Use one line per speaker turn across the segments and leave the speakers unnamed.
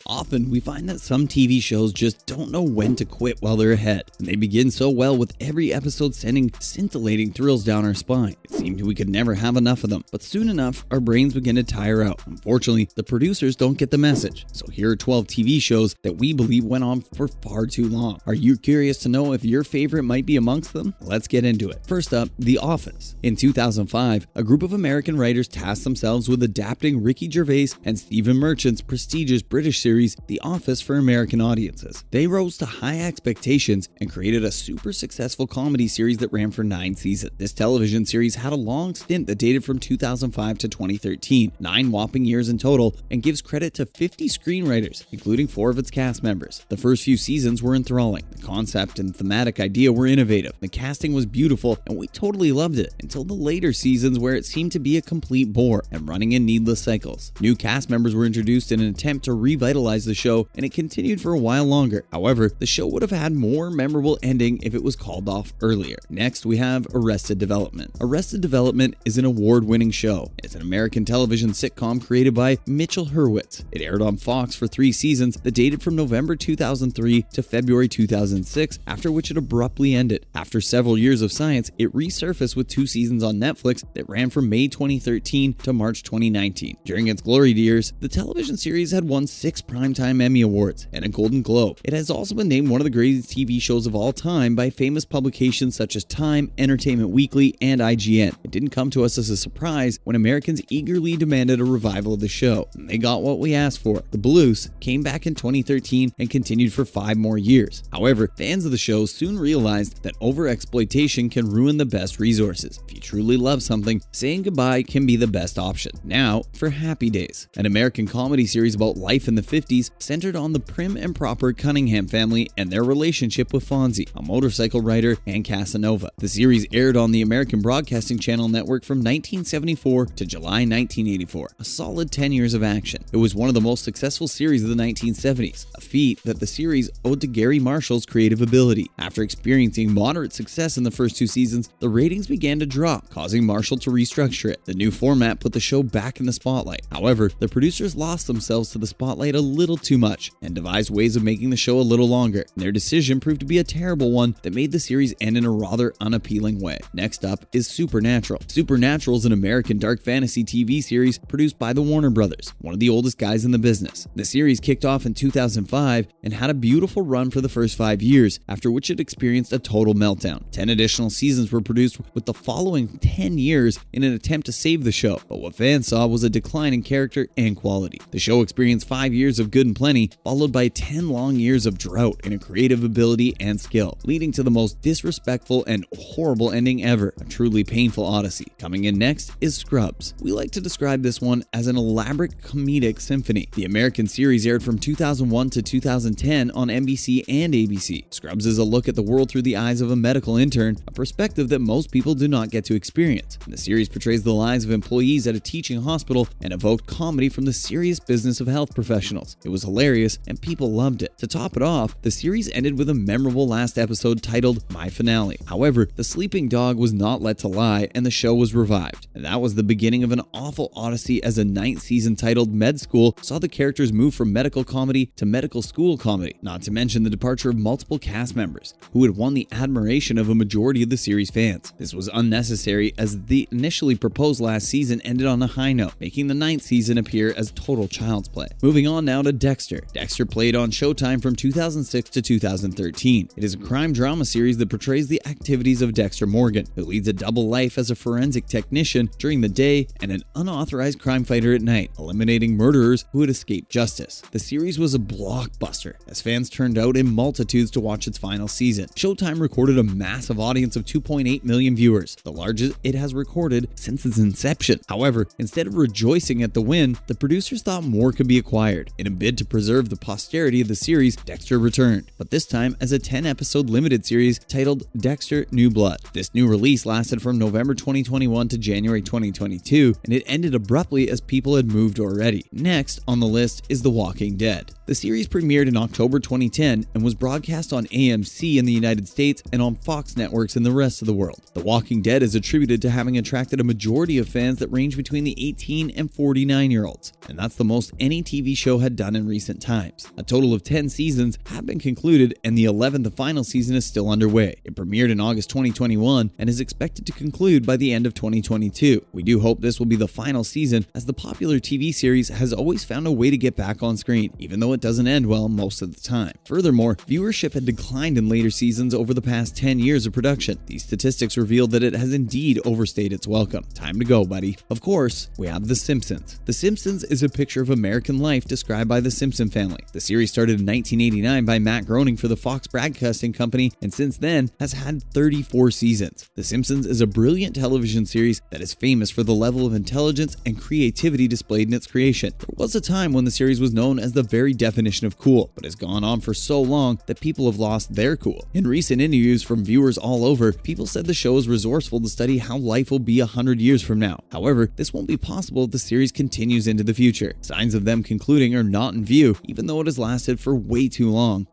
Often, we find that some TV shows just don't know when to quit while they're ahead, and they begin so well with every episode sending scintillating thrills down our spine. It seemed we could never have enough of them, but soon enough, our brains begin to tire out. Unfortunately, the producers don't get the message, so here are 12 TV shows that we believe went on for far too long. Are you curious to know if your favorite might be amongst them? Let's get into it. First up, The Office. In 2005, a group of American writers tasked themselves with adapting Ricky Gervais and Stephen Merchant's prestigious British series The Office for American audiences. They rose to high expectations and created a super successful comedy series that ran for 9 seasons. This television series had a long stint that dated from 2005 to 2013, 9 whopping years in total, and gives credit to 50 screenwriters, including 4 of its cast members. The first few seasons were enthralling. The concept and thematic idea were innovative. The casting was beautiful, and we totally loved it until the later seasons where it seemed to be a complete bore and running in needless cycles. New cast members were introduced in an attempt to revitalize the show, and it continued for a while longer. However, the show would have had more memorable ending if it was called off earlier. Next, we have Arrested Development. Arrested Development is an award-winning show. It's an American television sitcom created by Mitchell Hurwitz. It aired on Fox for 3 seasons that dated from November 2003 to February 2006, after which it abruptly ended. After several years of science, it resurfaced with 2 seasons on Netflix that ran from May 2013 to March 2019. During its glory years, the television series had won 6 Primetime Emmy Awards and a Golden Globe. It has also been named one of the greatest TV shows of all time by famous publications such as Time, Entertainment Weekly, and IGN. It didn't come to us as a surprise when Americans eagerly demanded a revival of the show, and they got what we asked for. The Bluths came back in 2013 and continued for 5 more years. However, fans of the show soon realized that overexploitation can ruin the best resources. If you truly love something, saying goodbye can be the best option. Now for Happy Days, an American comedy series about life in the 50s, centered on the prim and proper Cunningham family and their relationship with Fonzie, a motorcycle rider, and Casanova. The series aired on the American Broadcasting Channel network from 1974 to July 1984, a solid 10 years of action. It was one of the most successful series of the 1970s, a feat that the series owed to Gary Marshall's creative ability. After experiencing moderate success in the first 2 seasons, the ratings began to drop, causing Marshall to restructure it. The new format put the show back in the spotlight. However, the producers lost themselves to the spotlight a little too much and devised ways of making the show a little longer. Their decision proved to be a terrible one that made the series end in a rather unappealing way. Next up is Supernatural. Supernatural is an American dark fantasy TV series produced by the Warner Brothers, one of the oldest guys in the business. The series kicked off in 2005 and had a beautiful run for the first 5 years, after which it experienced a total meltdown. 10 additional seasons were produced with the following 10 years in an attempt to save the show, but what fans saw was a decline in character and quality. The show experienced 5 years of good and plenty, followed by 10 long years of drought in a creative ability and skill, leading to the most disrespectful and horrible ending ever, a truly painful odyssey. Coming in next is Scrubs. We like to describe this one as an elaborate comedic symphony. The American series aired from 2001 to 2010 on NBC and ABC. Scrubs is a look at the world through the eyes of a medical intern, a perspective that most people do not get to experience. The series portrays the lives of employees at a teaching hospital and evoked comedy from the serious business of health professionals. It was hilarious and people loved it. To top it off, the series ended with a memorable last episode titled My Finale. However, the sleeping dog was not let to lie and the show was revived. And that was the beginning of an awful odyssey, as a 9th season titled Med School saw the characters move from medical comedy to medical school comedy, not to mention the departure of multiple cast members who had won the admiration of a majority of the series fans. This was unnecessary, as the initially proposed last season ended on a high note, making the 9th season appear as total child's play. Moving on now to Dexter. Dexter played on Showtime from 2006 to 2013. It is a crime drama series that portrays the activities of Dexter Morgan, who leads a double life as a forensic technician during the day and an unauthorized crime fighter at night, eliminating murderers who had escaped justice. The series was a blockbuster, as fans turned out in multitudes to watch its final season. Showtime recorded a massive audience of 2.8 million viewers, the largest it has recorded since its inception. However, instead of rejoicing at the win, the producers thought more could be acquired. In a bid to preserve the posterity of the series, Dexter returned, but this time as a 10-episode limited series titled Dexter New Blood. This new release lasted from November 2021 to January 2022, and it ended abruptly as people had moved already. Next on the list is The Walking Dead. The series premiered in October 2010 and was broadcast on AMC in the United States and on Fox networks in the rest of the world. The Walking Dead is attributed to having attracted a majority of fans that range between the 18 and 49-year-olds. and that's the most any TV show had done in recent times. A total of 10 seasons have been concluded, and the 11th and final season is still underway. It premiered in August 2021 and is expected to conclude by the end of 2022. We do hope this will be the final season, as the popular TV series has always found a way to get back on screen, even though it doesn't end well most of the time. Furthermore, viewership had declined in later seasons over the past 10 years of production. These statistics reveal that it has indeed overstayed its welcome. Time to go, buddy. Of course, we have The Simpsons. The Simpsons is a picture of American life described by the Simpson family. The series started in 1989 by Matt Groening for the Fox Broadcasting Company, and since then has had 34 seasons. The Simpsons is a brilliant television series that is famous for the level of intelligence and creativity displayed in its creation. There was a time when the series was known as the very definition of cool, but has gone on for so long that people have lost their cool. In recent interviews from viewers all over, people said the show is resourceful to study how life will be 100 years from now. However, this won't be possible if the series continues into the future. Signs of them concluding are not in view, even though it has lasted for way too long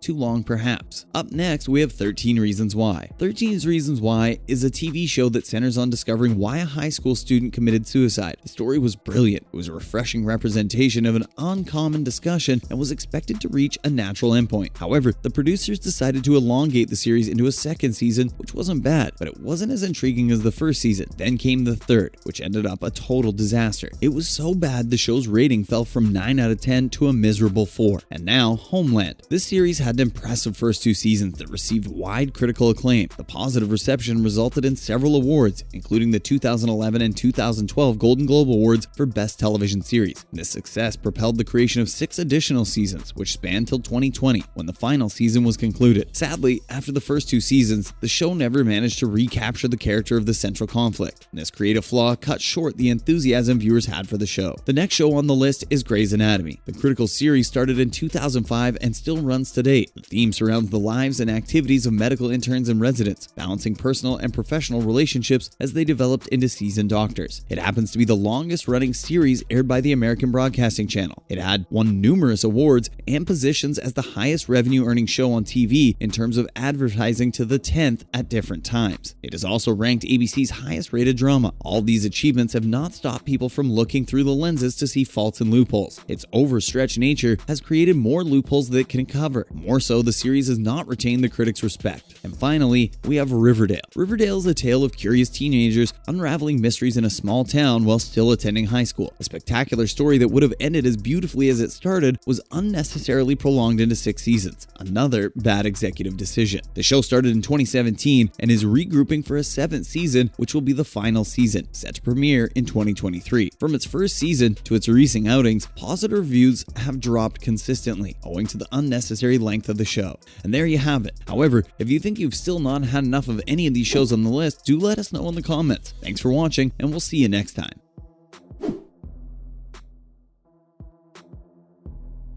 perhaps. Up next, we have 13 Reasons Why. 13 Reasons Why is a TV show that centers on discovering why a high school student committed suicide. The story was brilliant. It was a refreshing representation of an uncommon discussion and was expected to reach a natural endpoint. However, the producers decided to elongate the series into a second season, which wasn't bad, but it wasn't as intriguing as the first season. Then came the third, which ended up a total disaster. It was so bad the show's rating fell from 9 out of 10 to a miserable 4. And now, Homeland. This series had an impressive first 2 seasons that received wide critical acclaim. The positive reception resulted in several awards, including the 2011 and 2012 Golden Globe Awards for Best Television Series. This success propelled the creation of 6 additional seasons, which spanned till 2020, when the final season was concluded. Sadly, after the first 2 seasons, the show never managed to recapture the character of the central conflict. This creative flaw cut short the enthusiasm viewers had for the show. The next show on the list is Grey's Anatomy. The critical series started in 2005 and still runs to date. The theme surrounds the lives and activities of medical interns and residents, balancing personal and professional relationships as they developed into seasoned doctors. It happens to be the longest running series aired by the American Broadcasting Channel. It had won numerous awards and positions as the highest revenue earning show on TV in terms of advertising to the 10th at different times. It is also ranked ABC's highest rated drama. All these achievements have not stopped people from looking through the lenses to see faults and loopholes. Its overstretched nature has created more loopholes that it can cover. More so, the series has not retained the critics' respect. And finally, we have Riverdale. Riverdale is a tale of curious teenagers unraveling mysteries in a small town while still attending high school. A spectacular story that would have ended as beautifully as it started was unnecessarily prolonged into 6 seasons. Another bad executive decision. The show started in 2017 and is regrouping for a 7th season, which will be the final season, set to premiere in 2023. From its first season to its recent outings, positive reviews have dropped consistently, owing to the unnecessary length of the show. And there you have it. However, if you think you've still not had enough of any of these shows on the list, do let us know in the comments. Thanks for watching, and we'll see you next time.